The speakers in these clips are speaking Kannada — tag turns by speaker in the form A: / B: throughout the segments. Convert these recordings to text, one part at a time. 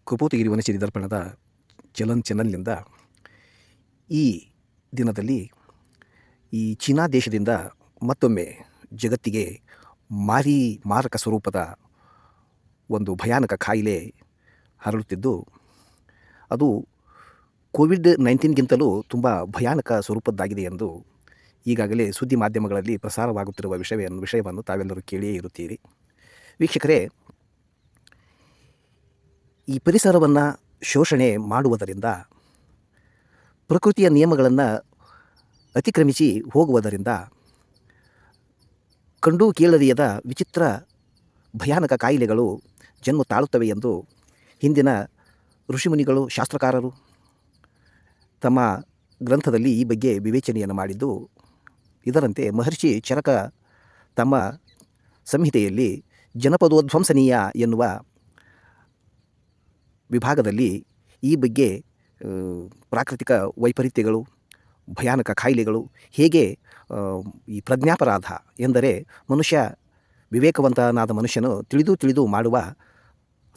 A: ಕಪೂತಗಿರಿ ವನಚರಿ ದರ್ಪಣದ ಚಲನ್ ಚಾನಲ್ನಿಂದ ಈ ದಿನದಲ್ಲಿ ಈ ಚೀನಾ ದೇಶದಿಂದ ಮತ್ತೊಮ್ಮೆ ಜಗತ್ತಿಗೆ ಮಾರಕ ಸ್ವರೂಪದ ಒಂದು ಭಯಾನಕ ಕಾಯಿಲೆ ಹರಡುತ್ತಿದ್ದು, ಅದು ಕೋವಿಡ್-19ಗಿಂತಲೂ ತುಂಬ ಭಯಾನಕ ಸ್ವರೂಪದ್ದಾಗಿದೆ ಎಂದು ಈಗಾಗಲೇ ಸುದ್ದಿ ಮಾಧ್ಯಮಗಳಲ್ಲಿ ಪ್ರಸಾರವಾಗುತ್ತಿರುವ ವಿಷಯವನ್ನು ತಾವೆಲ್ಲರೂ ಕೇಳಿಯೇ ಇರುತ್ತೀರಿ. ವೀಕ್ಷಕರೇ, ಈ ಪರಿಸರವನ್ನು ಶೋಷಣೆ ಮಾಡುವುದರಿಂದ, ಪ್ರಕೃತಿಯ ನಿಯಮಗಳನ್ನು ಅತಿಕ್ರಮಿಸಿ ಹೋಗುವುದರಿಂದ ಕಂಡು ಕೇಳರಿಯದ ವಿಚಿತ್ರ ಭಯಾನಕ ಕಾಯಿಲೆಗಳು ಜನ್ಮ ತಾಳುತ್ತವೆ ಎಂದು ಹಿಂದಿನ ಋಷಿಮುನಿಗಳು, ಶಾಸ್ತ್ರಕಾರರು ತಮ್ಮ ಗ್ರಂಥದಲ್ಲಿ ಈ ಬಗ್ಗೆ ವಿವೇಚನೆಯನ್ನು ಮಾಡಿದ್ದು, ಇದರಂತೆ ಮಹರ್ಷಿ ಚರಕ ತಮ್ಮ ಸಂಹಿತೆಯಲ್ಲಿ ಜನಪದೋಧ್ವಂಸನೀಯ ಎನ್ನುವ ವಿಭಾಗದಲ್ಲಿ ಈ ಬಗ್ಗೆ ಪ್ರಾಕೃತಿಕ ವೈಪರೀತ್ಯಗಳು, ಭಯಾನಕ ಕಾಯಿಲೆಗಳು ಹೇಗೆ ಈ ಪ್ರಜ್ಞಾಪರಾಧ ಎಂದರೆ ವಿವೇಕವಂತನಾದ ಮನುಷ್ಯನು ತಿಳಿದು ಮಾಡುವ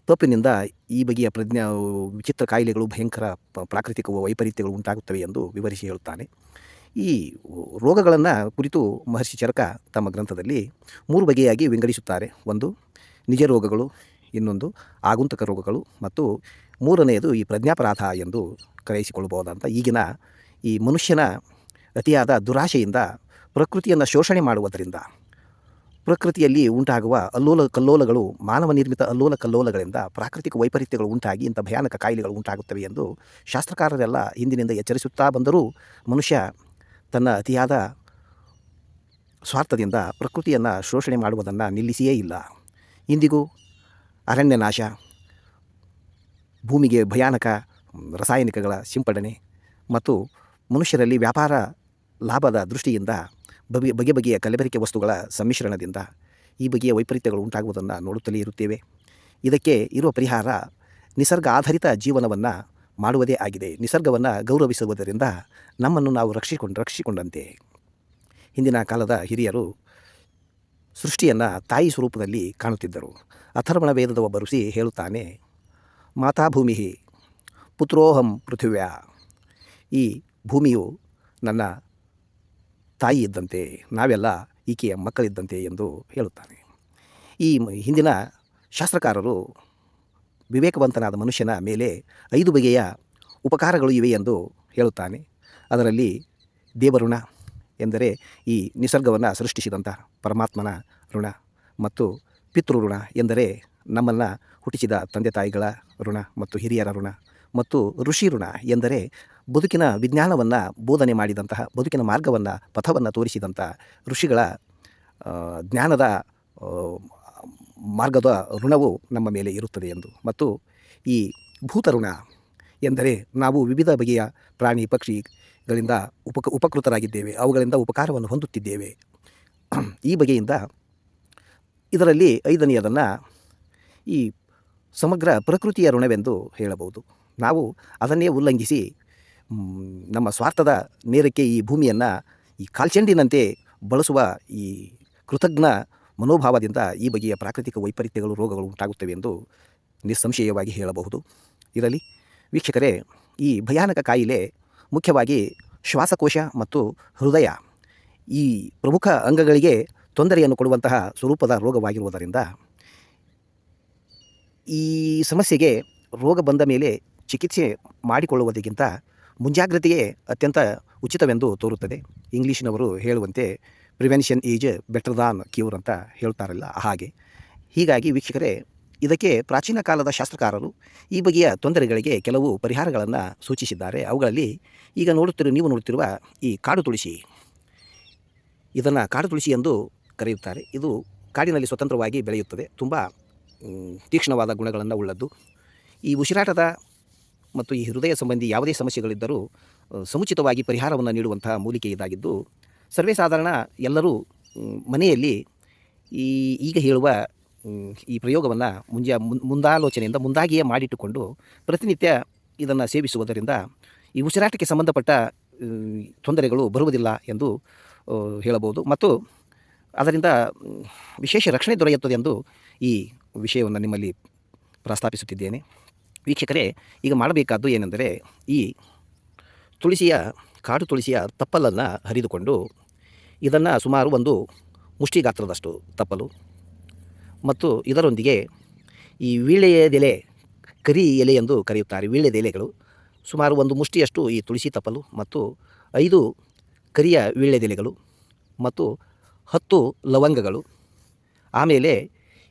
A: ತಪ್ಪಿನಿಂದ ಈ ಬಗೆಯ ವಿಚಿತ್ರ ಕಾಯಿಲೆಗಳು, ಭಯಂಕರ ಪ್ರಾಕೃತಿಕ ವೈಪರೀತ್ಯಗಳು ಉಂಟಾಗುತ್ತವೆ ಎಂದು ವಿವರಿಸಿ ಹೇಳುತ್ತಾನೆ. ಈ ರೋಗಗಳನ್ನು ಕುರಿತು ಮಹರ್ಷಿ ಚರಕ ತಮ್ಮ ಗ್ರಂಥದಲ್ಲಿ 3 ಬಗೆಯಾಗಿ ವಿಂಗಡಿಸುತ್ತಾರೆ. ಒಂದು ನಿಜ ರೋಗಗಳು, ಇನ್ನೊಂದು ಆಗುಂತಕ ರೋಗಗಳು ಮತ್ತು ಮೂರನೆಯದು ಈ ಪ್ರಜ್ಞಾಪರಾಧ ಎಂದು ಕರೆಯಿಸಿಕೊಳ್ಳಬಹುದಂತ. ಈಗಿನ ಈ ಮನುಷ್ಯನ ಅತಿಯಾದ ದುರಾಶೆಯಿಂದ, ಪ್ರಕೃತಿಯನ್ನು ಶೋಷಣೆ ಮಾಡುವುದರಿಂದ, ಪ್ರಕೃತಿಯಲ್ಲಿ ಉಂಟಾಗುವ ಕಲ್ಲೋಲಗಳು, ಮಾನವ ನಿರ್ಮಿತ ಕಲ್ಲೋಲಗಳಿಂದ ಪ್ರಾಕೃತಿಕ ವೈಪರೀತ್ಯಗಳು ಉಂಟಾಗಿ ಇಂಥ ಭಯಾನಕ ಕಾಯಿಲೆಗಳು ಉಂಟಾಗುತ್ತವೆ ಎಂದು ಶಾಸ್ತ್ರಕಾರರೆಲ್ಲ ಹಿಂದಿನಿಂದ ಎಚ್ಚರಿಸುತ್ತಾ ಬಂದರೂ ಮನುಷ್ಯ ತನ್ನ ಅತಿಯಾದ ಸ್ವಾರ್ಥದಿಂದ ಪ್ರಕೃತಿಯನ್ನು ಶೋಷಣೆ ಮಾಡುವುದನ್ನು ನಿಲ್ಲಿಸಿಯೇ ಇಲ್ಲ. ಇಂದಿಗೂ ಅರಣ್ಯ ನಾಶ, ಭೂಮಿಗೆ ಭಯಾನಕ ರಾಸಾಯನಿಕಗಳ ಸಿಂಪಡಣೆ ಮತ್ತು ಮನುಷ್ಯರಲ್ಲಿ ವ್ಯಾಪಾರ ಲಾಭದ ದೃಷ್ಟಿಯಿಂದ ಬಗೆಯ ಕಲಬೆರಕೆ ವಸ್ತುಗಳ ಸಮ್ಮಿಶ್ರಣದಿಂದ ಈ ಬಗೆಯ ವೈಪರೀತ್ಯಗಳು ಉಂಟಾಗುವುದನ್ನು ನೋಡುತ್ತಲೇ ಇರುತ್ತೇವೆ. ಇದಕ್ಕೆ ಇರುವ ಪರಿಹಾರ ನಿಸರ್ಗ ಆಧಾರಿತ ಜೀವನವನ್ನು ಮಾಡುವುದೇ ಆಗಿದೆ. ನಿಸರ್ಗವನ್ನು ಗೌರವಿಸುವುದರಿಂದ ನಮ್ಮನ್ನು ನಾವು ರಕ್ಷಿಸಿಕೊಂಡಂತೆ. ಹಿಂದಿನ ಕಾಲದ ಹಿರಿಯರು ಸೃಷ್ಟಿಯನ್ನು ತಾಯಿ ಸ್ವರೂಪದಲ್ಲಿ ಕಾಣುತ್ತಿದ್ದರು. ಅಥರ್ವಣ ವೇದದ ಒಬ್ಬ ಋಷಿ ಹೇಳುತ್ತಾನೆ, ಮಾತಾ ಭೂಮಿ ಪುತ್ರೋಹಂ ಪೃಥಿವ್ಯಾ, ಈ ಭೂಮಿಯು ನನ್ನ ತಾಯಿ ಇದ್ದಂತೆ, ನಾವೆಲ್ಲ ಈಕೆಯ ಮಕ್ಕಳಿದ್ದಂತೆ ಎಂದು ಹೇಳುತ್ತಾನೆ. ಈ ಹಿಂದಿನ ಶಾಸ್ತ್ರಕಾರರು ವಿವೇಕವಂತನಾದ ಮನುಷ್ಯನ ಮೇಲೆ 5 ಬಗೆಯ ಉಪಕಾರಗಳು ಇವೆ ಎಂದು ಹೇಳುತ್ತಾನೆ. ಅದರಲ್ಲಿ ದೇವಋಣ ಎಂದರೆ ಈ ನಿಸರ್ಗವನ್ನು ಸೃಷ್ಟಿಸಿದಂಥ ಪರಮಾತ್ಮನ ಋಣ, ಮತ್ತು ಪಿತೃಋಣ ಎಂದರೆ ನಮ್ಮನ್ನು ಹುಟ್ಟಿಸಿದ ತಂದೆ ತಾಯಿಗಳ ಋಣ ಮತ್ತು ಹಿರಿಯರ ಋಣ, ಮತ್ತು ಋಷಿ ಋಣ ಎಂದರೆ ಬದುಕಿನ ವಿಜ್ಞಾನವನ್ನು ಬೋಧನೆ ಮಾಡಿದಂತಹ, ಬದುಕಿನ ಮಾರ್ಗವನ್ನು, ಪಥವನ್ನು ತೋರಿಸಿದಂಥ ಋಷಿಗಳ ಜ್ಞಾನದ ಮಾರ್ಗದ ಋಣವು ನಮ್ಮ ಮೇಲೆ ಇರುತ್ತದೆ ಎಂದು. ಮತ್ತು ಈ ಭೂತಋಣ ಎಂದರೆ ನಾವು ವಿವಿಧ ಬಗೆಯ ಪ್ರಾಣಿ ಪಕ್ಷಿಗಳಿಂದ ಉಪಕೃತರಾಗಿದ್ದೇವೆ, ಅವುಗಳಿಂದ ಉಪಕಾರವನ್ನು ಹೊಂದುತ್ತಿದ್ದೇವೆ. ಈ ಬಗೆಯಿಂದ ಇದರಲ್ಲಿ 5ನೆಯದನ್ನು ಈ ಸಮಗ್ರ ಪ್ರಕೃತಿಯ ಋಣವೆಂದು ಹೇಳಬಹುದು. ನಾವು ಅದನ್ನೇ ಉಲ್ಲಂಘಿಸಿ ನಮ್ಮ ಸ್ವಾರ್ಥದ ನೇರಕ್ಕೆ ಈ ಭೂಮಿಯನ್ನು ಈ ಕಾಲ್ಚೆಂಡಿನಂತೆ ಬಳಸುವ ಈ ಕೃತಜ್ಞ ಮನೋಭಾವದಿಂದ ಈ ಬಗೆಯ ಪ್ರಾಕೃತಿಕ ವೈಪರೀತ್ಯಗಳು, ರೋಗಗಳು ಉಂಟಾಗುತ್ತವೆ ಎಂದು ನಿಸ್ಸಂಶಯವಾಗಿ ಹೇಳಬಹುದು. ಇರಲಿ ವೀಕ್ಷಕರೇ, ಈ ಭಯಾನಕ ಕಾಯಿಲೆ ಮುಖ್ಯವಾಗಿ ಶ್ವಾಸಕೋಶ ಮತ್ತು ಹೃದಯ, ಈ ಪ್ರಮುಖ ಅಂಗಗಳಿಗೆ ತೊಂದರೆಯನ್ನು ಕೊಡುವಂತಹ ಸ್ವರೂಪದ ರೋಗವಾಗಿರುವುದರಿಂದ ಈ ಸಮಸ್ಯೆಗೆ ರೋಗ ಬಂದ ಮೇಲೆ ಚಿಕಿತ್ಸೆ ಮಾಡಿಕೊಳ್ಳುವುದಕ್ಕಿಂತ ಮುಂಜಾಗ್ರತೆಯೇ ಅತ್ಯಂತ ಉಚಿತವೆಂದು ತೋರುತ್ತದೆ. ಇಂಗ್ಲೀಷಿನವರು ಹೇಳುವಂತೆ prevention is better than cure ಅಂತ ಹೇಳ್ತಾರಲ್ಲ, ಹಾಗೆ. ಹೀಗಾಗಿ ವೀಕ್ಷಕರೇ, ಇದಕ್ಕೆ ಪ್ರಾಚೀನ ಕಾಲದ ಶಾಸ್ತ್ರಕಾರರು ಈ ಬಗೆಯ ತೊಂದರೆಗಳಿಗೆ ಕೆಲವು ಪರಿಹಾರಗಳನ್ನು ಸೂಚಿಸಿದ್ದಾರೆ. ಅವುಗಳಲ್ಲಿ ಈಗ ನೀವು ನೋಡುತ್ತಿರುವ ಈ ಕಾಡು ತುಳಸಿ, ಇದನ್ನು ಕಾಡು ತುಳಸಿ ಎಂದು ಕರೆಯುತ್ತಾರೆ. ಇದು ಕಾಡಿನಲ್ಲಿ ಸ್ವತಂತ್ರವಾಗಿ ಬೆಳೆಯುತ್ತದೆ. ತುಂಬ ತೀಕ್ಷ್ಣವಾದ ಗುಣಗಳನ್ನು ಉಳ್ಳದ್ದು. ಈ ಉಸಿರಾಟದ ಮತ್ತು ಈ ಹೃದಯ ಸಂಬಂಧಿ ಯಾವುದೇ ಸಮಸ್ಯೆಗಳಿದ್ದರೂ ಸಮುಚಿತವಾಗಿ ಪರಿಹಾರವನ್ನು ನೀಡುವಂತಹ ಮೂಲಿಕೆ ಇದಾಗಿದ್ದು, ಸರ್ವೇ ಸಾಧಾರಣ ಎಲ್ಲರೂ ಮನೆಯಲ್ಲಿ ಈಗ ಹೇಳುವ ಈ ಪ್ರಯೋಗವನ್ನು ಮುಂದಾಲೋಚನೆಯಿಂದ ಮುಂದಾಗಿಯೇ ಮಾಡಿಟ್ಟುಕೊಂಡು ಪ್ರತಿನಿತ್ಯ ಇದನ್ನು ಸೇವಿಸುವುದರಿಂದ ಈ ಉಸಿರಾಟಕ್ಕೆ ಸಂಬಂಧಪಟ್ಟ ತೊಂದರೆಗಳು ಬರುವುದಿಲ್ಲ ಎಂದು ಹೇಳಬಹುದು. ಮತ್ತು ಅದರಿಂದ ವಿಶೇಷ ರಕ್ಷಣೆ ದೊರೆಯುತ್ತದೆ ಎಂದು ಈ ವಿಷಯವನ್ನು ನಿಮ್ಮಲ್ಲಿ ಪ್ರಸ್ತಾಪಿಸುತ್ತಿದ್ದೇನೆ. ವೀಕ್ಷಕರೇ, ಈಗ ಮಾಡಬೇಕಾದ್ದು ಏನೆಂದರೆ, ಈ ತುಳಸಿಯ ಕಾಡು ತುಳಸಿಯ ತಪ್ಪಲನ್ನು ಹರಿದುಕೊಂಡು ಇದನ್ನು ಸುಮಾರು ಒಂದು ಮುಷ್ಟಿ ಗಾತ್ರದಷ್ಟು ತಪ್ಪಲು ಮತ್ತು ಇದರೊಂದಿಗೆ ಈ ವೀಳ್ಯದೆಲೆ, ಕರಿ ಎಲೆ ಎಂದು ಕರೆಯುತ್ತಾರೆ, ವೀಳ್ಯದ ಎಲೆಗಳು ಸುಮಾರು ಒಂದು ಮುಷ್ಟಿಯಷ್ಟು ಈ ತುಳಸಿ ತಪ್ಪಲು ಮತ್ತು 5 ಕರಿಯ ವೀಳ್ಯದೆಲೆಗಳು ಮತ್ತು 10 ಲವಂಗಗಳು, ಆಮೇಲೆ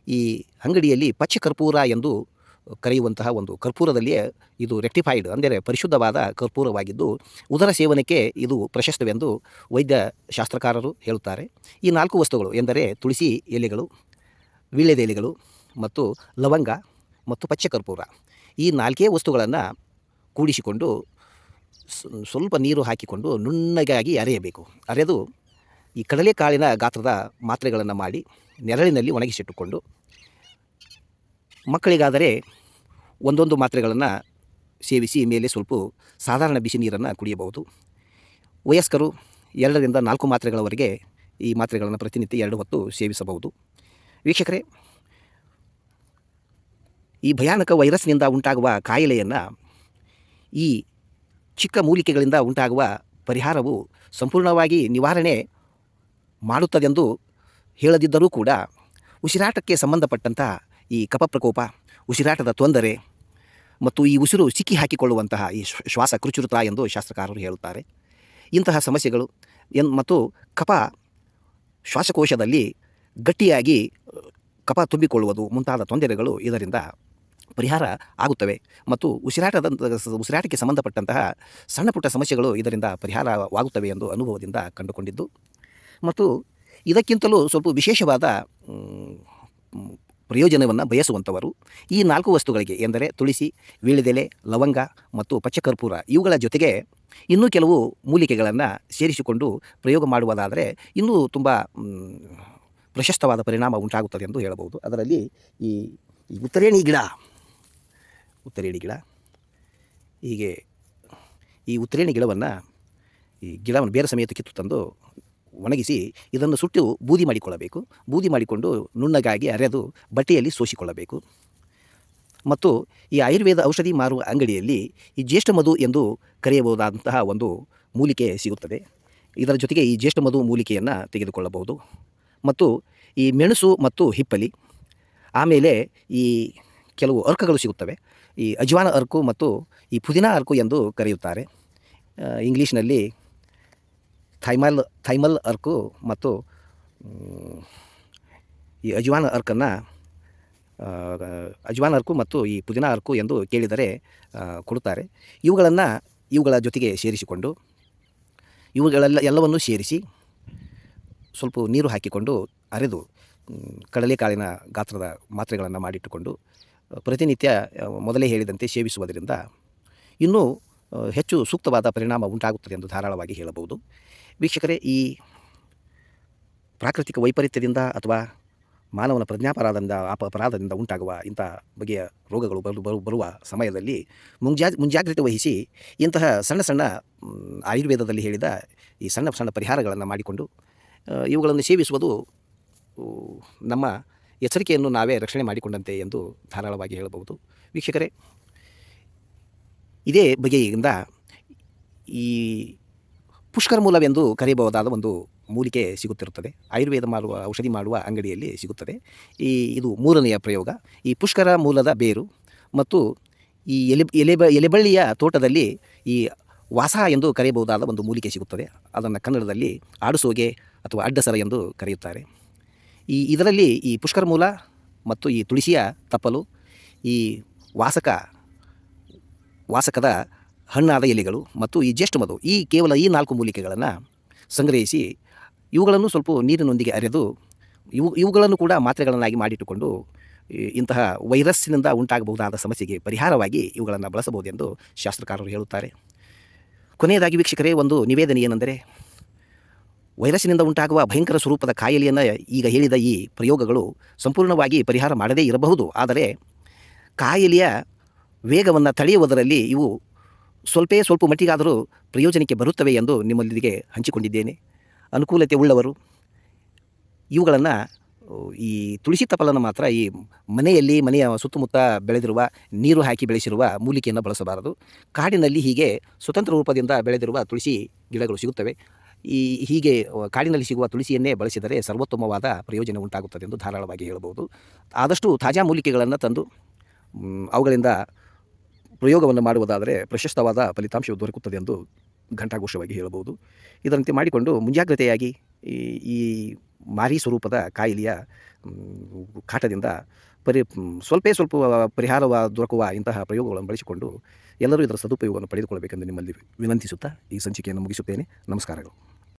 A: ಈ ಅಂಗಡಿಯಲ್ಲಿ ಪಚ್ಚ ಕರ್ಪೂರ ಎಂದು ಕರೆಯುವಂತಹ ಒಂದು ಕರ್ಪೂರದಲ್ಲಿಯೇ ಇದು ರೆಕ್ಟಿಫೈಡ್ ಅಂದರೆ ಪರಿಶುದ್ಧವಾದ ಕರ್ಪೂರವಾಗಿದ್ದು ಉದರ ಸೇವನಕ್ಕೆ ಇದು ಪ್ರಶಸ್ತವೆಂದು ವೈದ್ಯ ಶಾಸ್ತ್ರಕಾರರು ಹೇಳುತ್ತಾರೆ. ಈ 4 ವಸ್ತುಗಳು ಎಂದರೆ ತುಳಸಿ ಎಲೆಗಳು, ವೀಳ್ಯದ ಎಲೆಗಳು ಮತ್ತು ಲವಂಗ ಮತ್ತು ಪಚ್ಚ ಕರ್ಪೂರ, ಈ 4 ವಸ್ತುಗಳನ್ನು ಕೂಡಿಸಿಕೊಂಡು ಸ್ವಲ್ಪ ನೀರು ಹಾಕಿಕೊಂಡು ನುಣ್ಣಗಾಗಿ ಅರೆಯಬೇಕು. ಅರೆದು ಈ ಕಡಲೆಕಾಳಿನ ಗಾತ್ರದ ಮಾತ್ರೆಗಳನ್ನು ಮಾಡಿ ನೆರಳಿನಲ್ಲಿ ಒಣಗಿಸಿಟ್ಟುಕೊಂಡು, ಮಕ್ಕಳಿಗಾದರೆ ಒಂದೊಂದು ಮಾತ್ರೆಗಳನ್ನು ಸೇವಿಸಿ ಮೇಲೆ ಸ್ವಲ್ಪ ಸಾಧಾರಣ ಬಿಸಿ ನೀರನ್ನು ಕುಡಿಯಬಹುದು. ವಯಸ್ಕರು 2ರಿಂದ 4 ಮಾತ್ರೆಗಳವರೆಗೆ ಈ ಮಾತ್ರೆಗಳನ್ನು ಪ್ರತಿನಿತ್ಯ 2 ಹೊತ್ತು ಸೇವಿಸಬಹುದು. ವೀಕ್ಷಕರೇ, ಈ ಭಯಾನಕ ವೈರಸ್ನಿಂದ ಉಂಟಾಗುವ ಕಾಯಿಲೆಯನ್ನು ಈ ಚಿಕ್ಕ ಮೂಲಿಕೆಗಳಿಂದ ಉಂಟಾಗುವ ಪರಿಹಾರವು ಸಂಪೂರ್ಣವಾಗಿ ನಿವಾರಣೆ ಮಾಡುತ್ತದೆಂದು ಹೇಳದಿದ್ದರೂ ಕೂಡ ಉಸಿರಾಟಕ್ಕೆ ಸಂಬಂಧಪಟ್ಟಂಥ ಈ ಕಫ ಪ್ರಕೋಪ, ಉಸಿರಾಟದ ತೊಂದರೆ ಮತ್ತು ಈ ಉಸಿರು ಸಿಕ್ಕಿ ಹಾಕಿಕೊಳ್ಳುವಂತಹ ಈ ಶ್ವಾಸ ಕೃಚುರುತ ಎಂದು ಶಾಸ್ತ್ರಕಾರರು ಹೇಳುತ್ತಾರೆ. ಇಂತಹ ಸಮಸ್ಯೆಗಳು ಮತ್ತು ಕಫ ಶ್ವಾಸಕೋಶದಲ್ಲಿ ಗಟ್ಟಿಯಾಗಿ ಕಫ ತುಂಬಿಕೊಳ್ಳುವುದು ಮುಂತಾದ ತೊಂದರೆಗಳು ಇದರಿಂದ ಪರಿಹಾರ ಆಗುತ್ತವೆ ಮತ್ತು ಉಸಿರಾಟಕ್ಕೆ ಸಂಬಂಧಪಟ್ಟಂತಹ ಸಣ್ಣ ಪುಟ್ಟ ಸಮಸ್ಯೆಗಳು ಇದರಿಂದ ಪರಿಹಾರವಾಗುತ್ತವೆ ಎಂದು ಅನುಭವದಿಂದ ಕಂಡುಕೊಂಡಿದ್ದು, ಮತ್ತು ಇದಕ್ಕಿಂತಲೂ ಸ್ವಲ್ಪ ವಿಶೇಷವಾದ ಪ್ರಯೋಜನವನ್ನು ಬಯಸುವಂಥವರು ಈ 4 ವಸ್ತುಗಳಿಗೆ ಎಂದರೆ ತುಳಸಿ, ವೀಳ್ಯದೆಲೆ, ಲವಂಗ ಮತ್ತು ಪಚ್ಚಕರ್ಪೂರ ಇವುಗಳ ಜೊತೆಗೆ ಇನ್ನೂ ಕೆಲವು ಮೂಲಿಕೆಗಳನ್ನು ಸೇರಿಸಿಕೊಂಡು ಪ್ರಯೋಗ ಮಾಡುವುದಾದರೆ ಇನ್ನೂ ತುಂಬ ಪ್ರಶಸ್ತವಾದ ಪರಿಣಾಮ ಉಂಟಾಗುತ್ತದೆ ಎಂದು ಹೇಳಬಹುದು. ಅದರಲ್ಲಿ ಈ ಉತ್ತರೇಣಿ ಗಿಡ ಹೀಗೆ ಈ ಉತ್ತರೇಣಿ ಗಿಡವನ್ನು ಬೇರೆ ಸಮೇತ ಕಿತ್ತು ತಂದು ಒಣಗಿಸಿ ಇದನ್ನು ಸುಟ್ಟು ಬೂದಿ ಮಾಡಿಕೊಳ್ಳಬೇಕು. ಬೂದಿ ಮಾಡಿಕೊಂಡು ನುಣ್ಣಗಾಗಿ ಅರೆದು ಬಟ್ಟೆಯಲ್ಲಿ ಸೋಸಿಕೊಳ್ಳಬೇಕು. ಮತ್ತು ಈ ಆಯುರ್ವೇದ ಔಷಧಿ ಮಾರುವ ಅಂಗಡಿಯಲ್ಲಿ ಈ ಜ್ಯೇಷ್ಠ ಮಧು ಎಂದು ಕರೆಯಬಹುದಾದಂತಹ ಒಂದು ಮೂಲಿಕೆ ಸಿಗುತ್ತದೆ. ಇದರ ಜೊತೆಗೆ ಈ ಜ್ಯೇಷ್ಠ ಮಧು ಮೂಲಿಕೆಯನ್ನು ತೆಗೆದುಕೊಳ್ಳಬಹುದು. ಮತ್ತು ಈ ಮೆಣಸು ಮತ್ತು ಹಿಪ್ಪಲಿ, ಆಮೇಲೆ ಈ ಕೆಲವು ಅರ್ಕಗಳು ಸಿಗುತ್ತವೆ. ಈ ಅಜ್ವಾನ ಅರ್ಕು ಮತ್ತು ಈ ಪುದೀನಾ ಅರ್ಕು ಎಂದು ಕರೆಯುತ್ತಾರೆ. ಇಂಗ್ಲೀಷ್ನಲ್ಲಿ ಥೈಮಲ್ ಅರ್ಕು ಮತ್ತು ಈ ಅಜ್ವಾನ ಅರ್ಕು ಮತ್ತು ಈ ಪುದೀನಾ ಅರ್ಕು ಎಂದು ಕೇಳಿದರೆ ಕೊಡುತ್ತಾರೆ. ಇವುಗಳ ಜೊತೆಗೆ ಸೇರಿಸಿಕೊಂಡು ಎಲ್ಲವನ್ನೂ ಸೇರಿಸಿ ಸ್ವಲ್ಪ ನೀರು ಹಾಕಿಕೊಂಡು ಅರೆದು ಕಡಲೆಕಾಳಿನ ಗಾತ್ರದ ಮಾತ್ರೆಗಳನ್ನು ಮಾಡಿಟ್ಟುಕೊಂಡು ಪ್ರತಿನಿತ್ಯ ಮೊದಲೇ ಹೇಳಿದಂತೆ ಸೇವಿಸುವುದರಿಂದ ಇನ್ನೂ ಹೆಚ್ಚು ಸೂಕ್ತವಾದ ಪರಿಣಾಮ ಉಂಟಾಗುತ್ತದೆ ಎಂದು ಧಾರಾಳವಾಗಿ ಹೇಳಬಹುದು. ವೀಕ್ಷಕರೇ, ಈ ಪ್ರಾಕೃತಿಕ ವೈಪರೀತ್ಯದಿಂದ ಅಥವಾ ಮಾನವನ ಅಪರಾಧದಿಂದ ಉಂಟಾಗುವ ಇಂಥ ಬಗೆಯ ರೋಗಗಳು ಬರುವ ಸಮಯದಲ್ಲಿ ಮುಂಜಾಗ್ರತೆ ವಹಿಸಿ ಇಂತಹ ಸಣ್ಣ ಆಯುರ್ವೇದದಲ್ಲಿ ಹೇಳಿದ ಈ ಸಣ್ಣ ಪರಿಹಾರಗಳನ್ನು ಮಾಡಿಕೊಂಡು ಇವುಗಳನ್ನು ಸೇವಿಸುವುದು ನಮ್ಮ ಎಚ್ಚರಿಕೆಯನ್ನು ನಾವೇ ರಕ್ಷಣೆ ಮಾಡಿಕೊಂಡಂತೆ ಎಂದು ಧಾರಾಳವಾಗಿ ಹೇಳಬಹುದು. ವೀಕ್ಷಕರೇ, ಇದೇ ಬಗೆಯಿಂದ ಈ ಪುಷ್ಕರ ಮೂಲವೆಂದು ಕರೆಯಬಹುದಾದ ಒಂದು ಮೂಲಿಕೆ ಸಿಗುತ್ತಿರುತ್ತದೆ. ಆಯುರ್ವೇದ ಔಷಧಿ ಮಾಡುವ ಅಂಗಡಿಯಲ್ಲಿ ಸಿಗುತ್ತದೆ. ಇದು 3ನೆಯ ಪ್ರಯೋಗ. ಈ ಪುಷ್ಕರ ಮೂಲದ ಬೇರು ಮತ್ತು ಈ ಎಲೆಬಳ್ಳಿಯ ತೋಟದಲ್ಲಿ ಈ ವಾಸ ಎಂದು ಕರೆಯಬಹುದಾದ ಒಂದು ಮೂಲಿಕೆ ಸಿಗುತ್ತದೆ. ಅದನ್ನು ಕನ್ನಡದಲ್ಲಿ ಆಡುಸೋಗೆ ಅಥವಾ ಅಡ್ಡಸರ ಎಂದು ಕರೆಯುತ್ತಾರೆ. ಇದರಲ್ಲಿ ಈ ಪುಷ್ಕರ ಮೂಲ ಮತ್ತು ಈ ತುಳಸಿಯ ತಪ್ಪಲು, ಈ ವಾಸಕದ ಹಣ್ಣಾದ ಎಲೆಗಳು ಮತ್ತು ಈ ಜ್ಯೇಷ್ಠ ಮಧು, ಕೇವಲ ಈ 4 ಮೂಲಿಕೆಗಳನ್ನು ಸಂಗ್ರಹಿಸಿ ಇವುಗಳನ್ನು ಸ್ವಲ್ಪ ನೀರಿನೊಂದಿಗೆ ಅರೆದು ಇವುಗಳನ್ನು ಕೂಡ ಮಾತ್ರೆಗಳನ್ನಾಗಿ ಮಾಡಿಟ್ಟುಕೊಂಡು ಇಂತಹ ವೈರಸ್ಸಿನಿಂದ ಉಂಟಾಗಬಹುದಾದ ಸಮಸ್ಯೆಗೆ ಪರಿಹಾರವಾಗಿ ಇವುಗಳನ್ನು ಬಳಸಬಹುದೆಂದು ಶಾಸ್ತ್ರಕಾರರು ಹೇಳುತ್ತಾರೆ. ಕೊನೆಯದಾಗಿ ವೀಕ್ಷಕರೇ, ಒಂದು ನಿವೇದನೆ ಏನೆಂದರೆ, ವೈರಸ್ಸಿನಿಂದ ಉಂಟಾಗುವ ಭಯಂಕರ ಸ್ವರೂಪದ ಕಾಯಿಲೆಯನ್ನು ಈಗ ಹೇಳಿದ ಈ ಪ್ರಯೋಗಗಳು ಸಂಪೂರ್ಣವಾಗಿ ಪರಿಹಾರ ಮಾಡದೇ ಇರಬಹುದು. ಆದರೆ ಕಾಯಿಲೆಯ ವೇಗವನ್ನು ತಡೆಯುವುದರಲ್ಲಿ ಇವು ಸ್ವಲ್ಪ ಮಟ್ಟಿಗಾದರೂ ಪ್ರಯೋಜನಕ್ಕೆ ಬರುತ್ತವೆ ಎಂದು ನಿಮ್ಮೊಂದಿಗೆ ಹಂಚಿಕೊಂಡಿದ್ದೇನೆ. ಅನುಕೂಲತೆ ಉಳ್ಳವರು ಇವುಗಳನ್ನು ಈ ತುಳಸಿ ತಪಲನ್ನು ಮಾತ್ರ ಈ ಮನೆಯಲ್ಲಿ ಮನೆಯ ಸುತ್ತಮುತ್ತ ಬೆಳೆದಿರುವ ನೀರು ಹಾಕಿ ಬೆಳೆಸಿರುವ ಮೂಲಿಕೆಯನ್ನು ಬಳಸಬಾರದು. ಕಾಡಿನಲ್ಲಿ ಹೀಗೆ ಸ್ವತಂತ್ರ ರೂಪದಿಂದ ಬೆಳೆದಿರುವ ತುಳಸಿ ಗಿಡಗಳು ಸಿಗುತ್ತವೆ. ಹೀಗೆ ಕಾಡಿನಲ್ಲಿ ಸಿಗುವ ತುಳಸಿಯನ್ನೇ ಬಳಸಿದರೆ ಸರ್ವೋತ್ತಮವಾದ ಪ್ರಯೋಜನ ಉಂಟಾಗುತ್ತದೆ ಎಂದು ಧಾರಾಳವಾಗಿ ಹೇಳಬಹುದು. ಆದಷ್ಟು ತಾಜಾ ಮೂಲಿಕೆಗಳನ್ನು ತಂದು ಅವುಗಳಿಂದ ಪ್ರಯೋಗವನ್ನು ಮಾಡುವುದಾದರೆ ಪ್ರಶಸ್ತವಾದ ಫಲಿತಾಂಶವು ದೊರಕುತ್ತದೆ ಎಂದು ಘಂಟಾಘೋಷವಾಗಿ ಹೇಳಬಹುದು. ಇದರಂತೆ ಮಾಡಿಕೊಂಡು ಮುಂಜಾಗ್ರತೆಯಾಗಿ ಈ ಈ ಮಾರಿ ಸ್ವರೂಪದ ಕಾಯಿಲೆಯ ಕಾಟದಿಂದ ಸ್ವಲ್ಪ ಪರಿಹಾರವ ದೊರಕುವ ಇಂತಹ ಪ್ರಯೋಗಗಳನ್ನು ಬಳಸಿಕೊಂಡು ಎಲ್ಲರೂ ಇದರ ಸದುಪಯೋಗವನ್ನು ಪಡೆದುಕೊಳ್ಳಬೇಕೆಂದು ನಿಮ್ಮಲ್ಲಿ ವಿನಂತಿಸುತ್ತಾ ಈ ಸಂಚಿಕೆಯನ್ನು ಮುಗಿಸುತ್ತೇನೆ. ನಮಸ್ಕಾರಗಳು.